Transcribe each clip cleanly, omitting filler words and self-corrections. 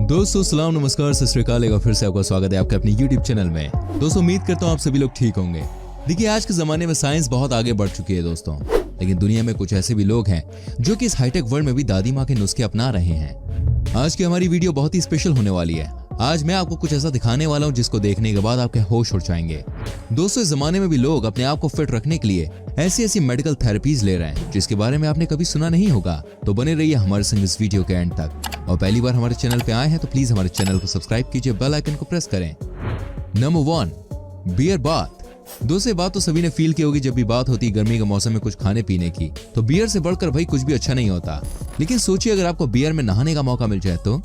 दोस्तों सलाम नमस्कार सत श्री अकाल। एक बार फिर से आपका स्वागत है आपके अपने YouTube चैनल में। दोस्तों उम्मीद करता हूँ आप सभी लोग ठीक होंगे। देखिए आज के जमाने में साइंस बहुत आगे बढ़ चुकी है दोस्तों, लेकिन दुनिया में कुछ ऐसे भी लोग हैं जो कि इस हाईटेक वर्ल्ड में भी दादी माँ के नुस्खे अपना रहे हैं। आज की हमारी वीडियो बहुत ही स्पेशल होने वाली है। आज मैं आपको कुछ ऐसा दिखाने वाला हूँ जिसको देखने के बाद आपके होश उड़ जाएंगे। दोस्तों इस जमाने में भी लोग अपने आप को फिट रखने के लिए ऐसी मेडिकल थेरेपीज ले रहे हैं जिसके बारे में आपने कभी सुना नहीं होगा। तो बने रहिए हमारे संग इस वीडियो के एंड तक। और पहली बार हमारे चैनल पे आए हैं तो प्लीज हमारे चैनल को सब्सक्राइब कीजिए, बेल आइकन को प्रेस करें। Number 1, beer bath. दोस्तों बात तो सभी ने फील की होगी, जब भी बात होती है गर्मी के मौसम में कुछ खाने पीने की तो बियर से बढ़कर भाई कुछ भी अच्छा नहीं होता। लेकिन सोचिए अगर आपको बियर में नहाने का मौका मिल जाए तो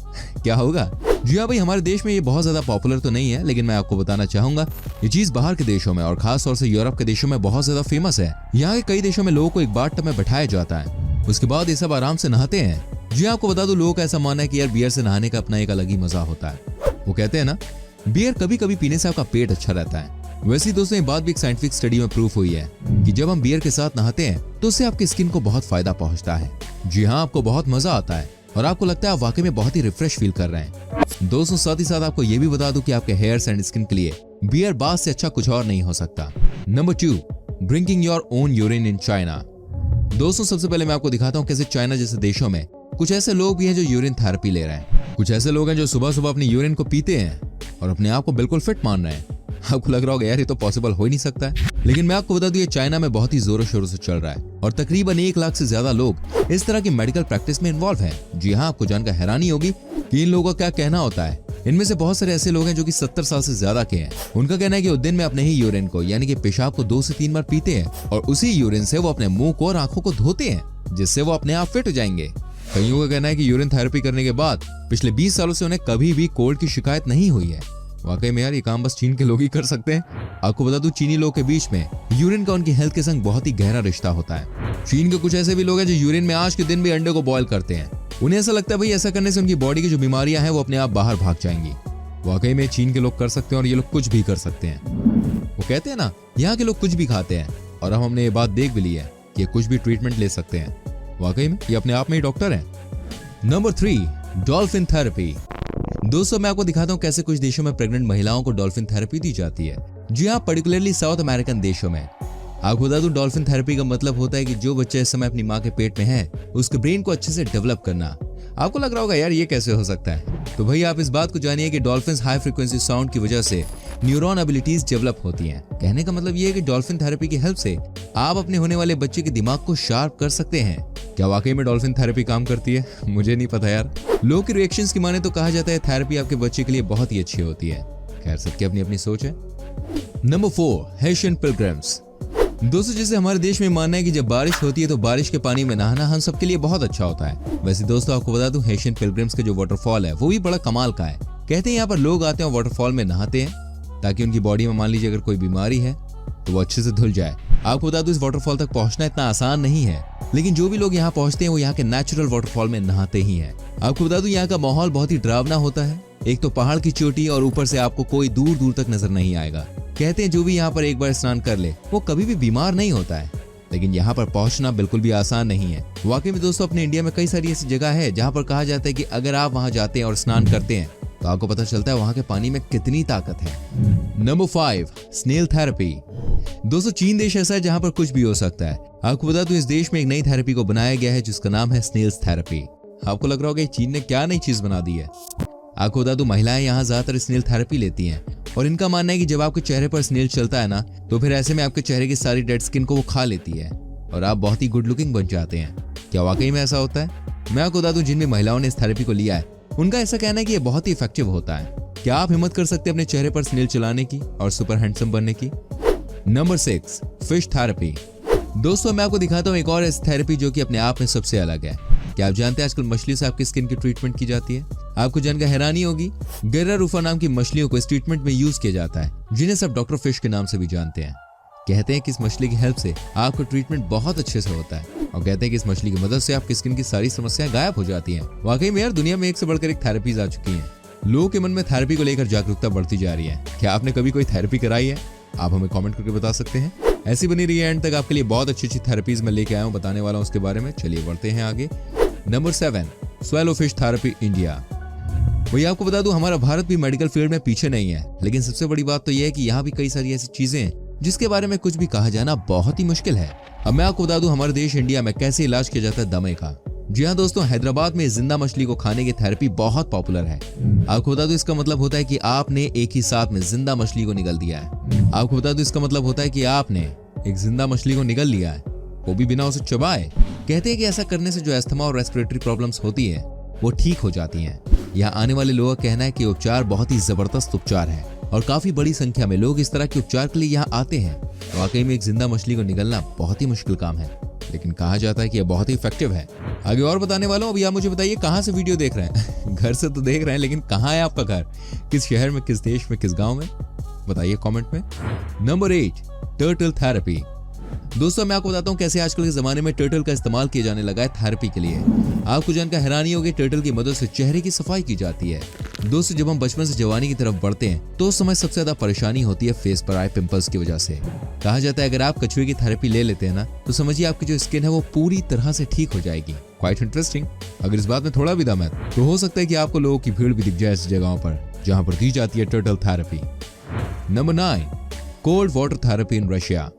क्या होगा। जी हाँ भाई, हमारे देश में ये बहुत ज्यादा पॉपुलर तो नहीं है, लेकिन मैं आपको बताना चाहूंगा ये चीज बाहर के देशों में और खास तौर से यूरोप के देशों में बहुत ज्यादा फेमस है। यहाँ के कई देशों में लोगों को एक बाथ टब में बैठाया जाता है, उसके बाद ये सब आराम से नहाते हैं। जी आपको बता दूं लोगों का ऐसा मानना है कि यार बियर से नहाने का अपना एक अलग ही मजा होता है। वो कहते हैं ना बियर कभी कभी पीने से आपका पेट अच्छा रहता है। वैसे ही दोस्तों ये बात भी एक साइंटिफिक स्टडी में प्रूफ हुई है कि जब हम बियर के साथ नहाते हैं तो उससे आपकी स्किन को बहुत फायदा पहुंचता है। जी हाँ, आपको बहुत मजा आता है और आपको लगता है आप वाकई में बहुत ही रिफ्रेश फील कर रहे हैं। दोस्तों साथ ही साथ आपको ये भी बता दूं कि आपके हेयर्स एंड स्किन के लिए बियर बाथ से अच्छा कुछ और नहीं हो सकता। Number 2, drinking your own urine in China. दोस्तों सबसे पहले मैं आपको दिखाता हूँ कैसे चाइना जैसे देशों में कुछ ऐसे लोग भी हैं जो यूरिन थेरेपी ले रहे हैं। कुछ ऐसे लोग हैं जो सुबह सुबह अपनी यूरिन को पीते हैं और अपने आप को बिल्कुल फिट मान रहे हैं। आपको लग रहा होगा यार ये तो पॉसिबल हो ही नहीं सकता है, लेकिन मैं आपको बता दूं ये चाइना में बहुत ही जोरों शोरों से चल रहा है और तकरीबन 1 लाख से ज्यादा लोग इस तरह की मेडिकल प्रैक्टिस में इन्वॉल्व हैं। जी हाँ, आपको जानकर हैरानी होगी कि इन लोगों का क्या कहना होता है। इनमें से बहुत सारे ऐसे लोग हैं जो कि 70 साल से ज्यादा के हैं। उनका कहना है कि वो दिन में अपने ही यूरिन को यानी कि पेशाब को 2 से 3 बार पीते हैं और उसी यूरिन से वो अपने मुंह को और आंखों को धोते हैं, जिससे वो अपने आप फिट हो जाएंगे। कईयों का कहना है कि यूरिन थेरेपी करने के बाद पिछले 20 सालों से उन्हें कभी भी कोल्ड की शिकायत नहीं हुई है। वाकई में यार ये काम बस चीन के लोग ही कर सकते हैं। आपको बता दूं चीनी लोगों के बीच में यूरिन का उनकी हेल्थ के संग बहुत ही गहरा रिश्ता होता है। चीन के कुछ ऐसे भी लोग हैं जो यूरिन में आज के दिन भी अंडे को बॉयल करते हैं। उन्हें ऐसा लगता है भाई ऐसा करने से उनकी बॉडी की जो बीमारियां हैं वो अपने आप बाहर भाग जाएंगी। वाकई में चीन के लोग कर सकते हैं और ये लोग कुछ भी कर सकते हैं। वो कहते हैं ना यहाँ के लोग कुछ भी खाते हैं और अब हमने ये बात देख भी ली है कि कुछ भी ट्रीटमेंट ले सकते हैं। वाकई में ये अपने आप में ही डॉक्टर है। Number 3, dolphin therapy. दोस्तों मैं आपको दिखाता हूँ कैसे कुछ देशों में प्रेग्नेंट महिलाओं को डॉल्फिन थेरेपी दी जाती है। जी हाँ, पर्टिकुलरली साउथ अमेरिकन देशों में। आपको बता दूं डॉल्फिन थेरेपी का मतलब होता है कि जो बच्चा इस समय अपनी माँ के पेट में है उसके ब्रेन को अच्छे से डेवलप करना। आपको लग रहा होगा यार ये कैसे हो सकता है, तो भाई आप इस बात को जानिए कि डॉल्फिन हाई फ्रीक्वेंसी साउंड की वजह से न्यूरॉन एबिलिटीज डेवलप होती हैं। कहने का मतलब ये है कि डॉल्फिन थेरेपी की हेल्प से आप अपने होने वाले बच्चे के दिमाग को शार्प कर सकते हैं। क्या वाकई में डॉल्फिन थेरेपी काम करती है? मुझे नहीं पता यार। लोगों के रिएक्शंस की माने तो कहा जाता है थेरेपी आपके बच्चे के लिए बहुत ही अच्छी होती है। खैर सबकी अपनी अपनी सोच है। Number 4, Hessian pilgrims. दोस्तों जैसे हमारे देश में मानना है कि जब बारिश होती है तो बारिश के पानी में नहाना हम सबके लिए बहुत अच्छा होता है। वैसे दोस्तों आपको बता दूं हेशियन पिलग्रिम्स का जो वाटरफॉल है वो भी बड़ा कमाल का है। कहते हैं यहाँ पर लोग आते हैं और वाटरफॉल में नहाते हैं ताकि उनकी बॉडी में मान लीजिए अगर कोई बीमारी है तो वो अच्छे से धुल जाए। आपको बता दूं इस वाटरफॉल तक पहुंचना इतना आसान नहीं है, लेकिन जो भी लोग यहाँ पहुंचते हैं वो यहाँ के नेचुरल वाटरफॉल में नहाते ही हैं। आपको बता दूं यहाँ का माहौल बहुत ही डरावना होता है। एक तो पहाड़ की चोटी और ऊपर से आपको कोई दूर दूर तक नजर नहीं आएगा। कहते हैं जो भी यहाँ पर एक बार स्नान कर ले वो कभी भी बीमार नहीं होता है, लेकिन यहाँ पर पहुंचना बिल्कुल भी आसान नहीं है। वाकई में दोस्तों अपने इंडिया में कई सारी ऐसी जगह है जहाँ पर कहा जाता है कि अगर आप वहाँ जाते हैं और स्नान करते हैं तो आपको पता चलता है वहाँ के पानी में कितनी ताकत है। Number 5, snail therapy. दोस्तों चीन देश ऐसा है जहाँ पर कुछ भी हो सकता है। आपको बता दूं इस देश में एक नई थेरेपी को बनाया गया है जिसका नाम है स्नेल्स थेरेपी। आपको लग रहा होगा चीन ने क्या नई चीज बना दी है। आपको बता दूं महिलाएं यहाँ ज्यादातर स्नेल थेरेपी लेती हैं और इनका मानना है कि जब आपके चेहरे पर स्नेल चलता है ना तो फिर ऐसे में आपके चेहरे की सारी डेड स्किन को वो खा लेती है और आप बहुत ही गुड लुकिंग बन जाते हैं। क्या वाकई में ऐसा होता है? मैं आपको बता दूं जिन भी महिलाओं ने इस थेरेपी को लिया है उनका ऐसा कहना है कि ये बहुत ही इफेक्टिव होता है। क्या आप हिम्मत कर सकते हैं अपने चेहरे पर स्नेल चलाने की और सुपर हैंडसम बनने की? Number 6, fish therapy. दोस्तों मैं आपको दिखाता हूँ एक और ऐसी थेरेपी जो कि अपने आप में सबसे अलग है। क्या आप जानते हैं आजकल मछली से आपकी स्किन की ट्रीटमेंट की जाती है? आपको जानकर हैरानी होगी गेरा रूफा नाम की मछलियों को इस ट्रीटमेंट में यूज किया जाता है, जिन्हें सब डॉक्टर फिश के नाम से भी जानते हैं। कहते हैं कि इस मछली की हेल्प से आपका ट्रीटमेंट बहुत अच्छे से होता है और कहते हैं कि इस मछली की मदद से आपकी स्किन की सारी समस्याएं गायब हो जाती हैं। वाकई में यार दुनिया में एक से बढ़कर एक थेरेपीज आ चुकी हैं। लोगों के मन में थेरेपी को लेकर जागरूकता बढ़ती जा रही है। क्या आपने कभी कोई थेरेपी कराई है? आप हमें कमेंट करके बता सकते हैं। ऐसी बनी रही है एंड तक आपके लिए बहुत अच्छी अच्छी थेरेपीज मैं लेके आया हूँ, बताने वाला हूँ उसके बारे में। चलिए बढ़ते हैं आगे। Number 7, swallow fish therapy India. वही आपको बता दूं, हमारा भारत भी मेडिकल फील्ड में पीछे नहीं है, लेकिन सबसे बड़ी बात तो यह है कि यहाँ भी कई सारी ऐसी चीजें हैं जिसके बारे में कुछ भी कहा जाना बहुत ही मुश्किल है। अब मैं आपको बता दूं हमारे देश इंडिया में कैसे इलाज किया जाता है दमे का। जी हाँ दोस्तों, हैदराबाद में जिंदा मछली को खाने की थेरेपी बहुत पॉपुलर है। आपको बता दूं इसका मतलब होता है कि आपने एक ही साथ में जिंदा मछली को निगल दिया है। आपको बता दूं इसका मतलब होता है कि आपने एक जिंदा मछली को निगल लिया है, वो भी बिना उसे चबाए। कहते हैं कि ऐसा करने से जो अस्थमा और रेस्पिरेटरी प्रॉब्लम्स होती है वो ठीक हो जाती हैं। यहाँ आने वाले लोगों का कहना है कि उपचार बहुत ही जबरदस्त उपचार है और काफी बड़ी संख्या में लोग इस तरह के उपचार के लिए यहाँ आते हैं। वाकई में एक जिंदा मछली को निगलना बहुत ही मुश्किल काम है, लेकिन कहा जाता है कि यह बहुत ही इफेक्टिव है। आगे और बताने वाला हूँ। अभी आप मुझे बताइए कहाँ से वीडियो देख रहे हैं। घर से तो देख रहे हैं, लेकिन कहाँ है आपका घर? किस शहर में, किस देश में, किस गाँव में? बताइए कॉमेंट में। Number 8, turtle therapy. दोस्तों मैं आपको बताता हूँ कैसे आजकल के जमाने में टर्टल का इस्तेमाल किया जाने लगा है थेरेपी के लिए। आपको जानकर हैरानी होगी, टर्टल की मदद से चेहरे की सफाई की जाती है। दोस्तों जब हम बचपन से जवानी की तरफ बढ़ते हैं तो उस समय सबसे ज्यादा परेशानी होती है फेस पर आए पिंपल्स की वजह से। कहा जाता है अगर आप कछुए की थेरेपी ले लेते हैं ना, तो समझिए आपकी जो स्किन है वो पूरी तरह से ठीक हो जाएगी। Quite interesting. अगर इस बात में थोड़ा भी दम है तो हो सकता है कि आपको लोगों की भीड़ भी दिख जाए ऐसी जगहों पर जहाँ पर दी जाती है turtle therapy. Number 9, cold water therapy in Russia.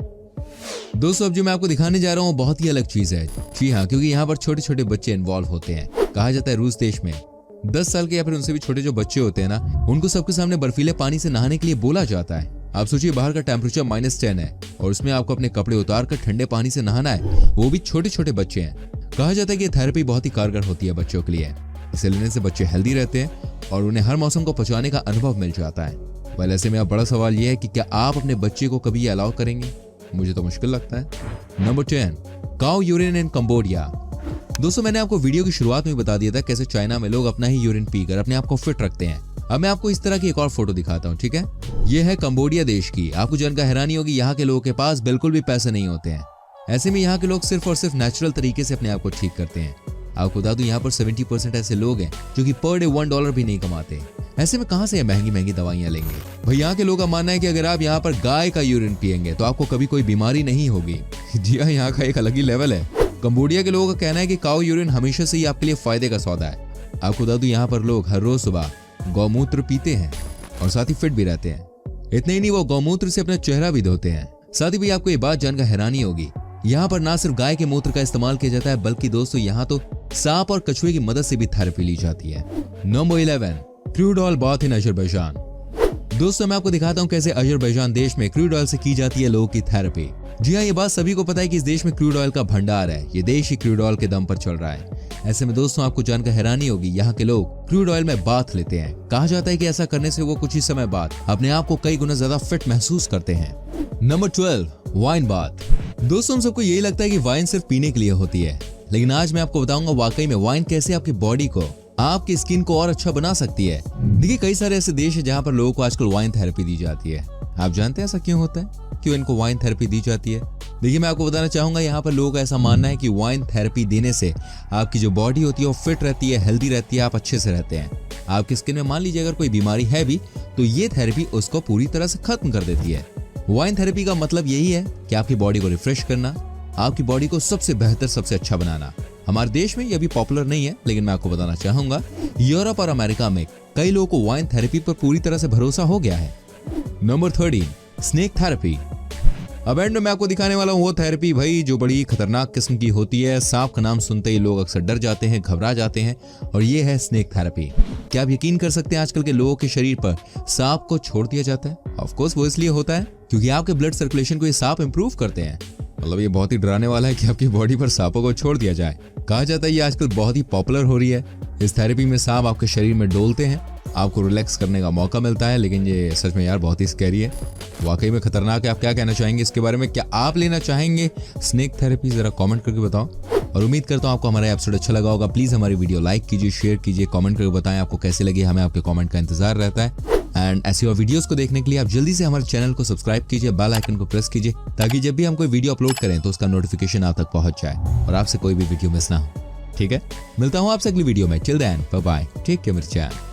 दोस्तों अब जो मैं आपको दिखाने जा रहा हूँ बहुत ही अलग चीज है। जी हाँ, क्योंकि यहाँ पर छोटे छोटे बच्चे इन्वॉल्व होते हैं। कहा जाता है रूस देश में 10 साल के या फिर उनसे भी छोटे जो बच्चे होते हैं ना, उनको सबके सामने बर्फीले पानी से नहाने के लिए बोला जाता है। आप सोचिए बाहर का टेम्परेचर -10 है और उसमें आपको अपने कपड़े उतार कर ठंडे पानी से नहाना है, वो भी छोटे छोटे बच्चे हैं। कहा जाता है कि थेरेपी बहुत ही कारगर होती है बच्चों के लिए। इसे लेने से बच्चे हेल्दी रहते हैं और उन्हें हर मौसम को पहुंचाने का अनुभव मिल जाता है। वेल ऐसे में अब बड़ा सवाल यह है कि क्या आप अपने बच्चे को कभी अलाउ करेंगे? मुझे तो मुश्किल लगता है। नंबर 10, काउ यूरिन इन कंबोडिया। दोस्तों मैंने आपको वीडियो की शुरुआत में बता दिया था कैसे चाइना में लोग अपना ही यूरिन पीकर अपने आप को फिट रखते हैं। अब मैं आपको इस तरह की एक और फोटो दिखाता हूँ, ठीक है? ये है कंबोडिया देश की। आपको जानकर हैरानी होगी यहाँ के लोगों के पास बिल्कुल भी पैसे नहीं होते हैं। ऐसे में यहाँ के लोग सिर्फ और सिर्फ नेचुरल तरीके से अपने आप को ठीक करते हैं। आपको बता दूं यहाँ पर 70% ऐसे लोग हैं जो कि पर डे $1 भी नहीं कमाते। ऐसे में कहां से ये महंगी महंगी दवाइयां लेंगे? भाई यहाँ के लोगों का मानना है कि अगर आप यहाँ पर गाय का यूरिन पिएंगे तो आपको कभी कोई बीमारी नहीं होगी। जी हाँ, यहाँ का एक अलग ही लेवल है। कंबोडिया के लोगों का कहना है कि काऊ यूरिन हमेशा से ही आपके लिए फायदे का सौदा है। आपको बता दूं यहाँ पर लोग हर रोज सुबह गौमूत्र पीते हैं और साथ ही फिट भी रहते हैं। इतने ही नहीं, वो गौमूत्र से अपना चेहरा भी धोते हैं। साथ ही भाई आपको ये बात जानकर हैरानी होगी, यहाँ पर ना सिर्फ गाय के मूत्र का इस्तेमाल किया जाता है बल्कि दोस्तों यहाँ तो सांप और कछुए की मदद से भी थेरेपी ली जाती है। Number 11, crude oil bath in Azerbaijan. दोस्तों मैं आपको दिखाता हूँ कैसे अजरबैजान देश में क्रूड ऑयल से की जाती है लोगों की थेरेपी। जी हाँ, ये बात सभी को पता है कि इस देश में क्रूड ऑयल का भंडार है। ये देश ही क्रूड ऑयल के दम पर चल रहा है। ऐसे में दोस्तों आपको जानकर हैरानी होगी, यहाँ के लोग क्रूड ऑयल में बाथ लेते हैं। कहा जाता है कि ऐसा करने से वो कुछ ही समय बाद अपने आप को कई गुना ज्यादा फिट महसूस करते हैं। Number 12, wine bath. दोस्तों हम सबको यही लगता है कि वाइन सिर्फ पीने के लिए होती है, लेकिन आज मैं आपको बताऊंगा वाकई में वाइन कैसे आपकी बॉडी को, आपकी स्किन को और अच्छा बना सकती है। देखिए कई सारे ऐसे देश है जहाँ पर लोगों को आजकल वाइन थेरेपी दी जाती है। आप जानते हैं ऐसा क्यों होता है, क्यों इनको वाइन थेरेपी दी जाती है? देखिए मैं आपको बताना चाहूंगा, यहाँ पर लोगों का ऐसा मानना है कि वाइन थेरेपी देने से आपकी जो बॉडी होती है वो फिट रहती है, हेल्दी रहती है, आप अच्छे से रहते हैं। आपकी स्किन में मान लीजिए अगर कोई बीमारी है भी तो ये थेरेपी उसको पूरी तरह से खत्म कर देती है। वाइन थेरेपी का मतलब यही है कि आपकी बॉडी को रिफ्रेश करना, आपकी बॉडी को सबसे बेहतर, सबसे अच्छा बनाना। हमारे देश में यह भी पॉपुलर नहीं है, लेकिन मैं आपको बताना चाहूंगा यूरोप और अमेरिका में कई लोगों को वाइन थेरेपी पर पूरी तरह से भरोसा हो गया है। Number 13, snake therapy. अब एंड में मैं आपको दिखाने वाला हूँ वो थेरेपी भाई जो बड़ी खतरनाक किस्म की होती है। सांप का नाम सुनते ही लोग अक्सर डर जाते हैं, घबरा जाते हैं, और ये है स्नेक थेरेपी। क्या आप यकीन कर सकते हैं आजकल के लोगों के शरीर पर सांप को छोड़ दिया जाता है? ऑफ कोर्स वो इसलिए होता है क्योंकि आपके ब्लड सर्कुलेशन को ये सांप इंप्रूव करते हैं। मतलब ये बहुत ही डराने वाला है कि आपकी बॉडी पर सांपों को छोड़ दिया जाए। कहा जाता है ये आजकल बहुत ही पॉपुलर हो रही है। इस थेरेपी में सांप आपके शरीर में डोलते हैं, आपको रिलैक्स करने का मौका मिलता है, लेकिन ये सच में यार बहुत ही स्कैरी है, वाकई में खतरनाक है। आप क्या कहना चाहेंगे इसके बारे में? क्या आप लेना चाहेंगे स्नेक थेरेपी? जरा कमेंट करके बताओ। और उम्मीद करता हूँ आपको हमारा एपिसोड अच्छा लगा होगा। प्लीज हमारी वीडियो लाइक कीजिए, शेयर कीजिए, कमेंट करके बताएं आपको कैसे लगी। हमें आपके कमेंट का इंतजार रहता है। एंड ऐसी और वीडियोस को देखने के लिए आप जल्दी से हमारे चैनल को सब्सक्राइब कीजिए, बेल आइकन को प्रेस कीजिए, ताकि जब भी हम कोई वीडियो अपलोड करें तो उसका नोटिफिकेशन आप तक पहुंच जाए और आपसे कोई भी वीडियो मिस ना हो। ठीक है, मिलता हूँ आपसे अगली वीडियो में। Till then bye bye, take care मेरे चैनल।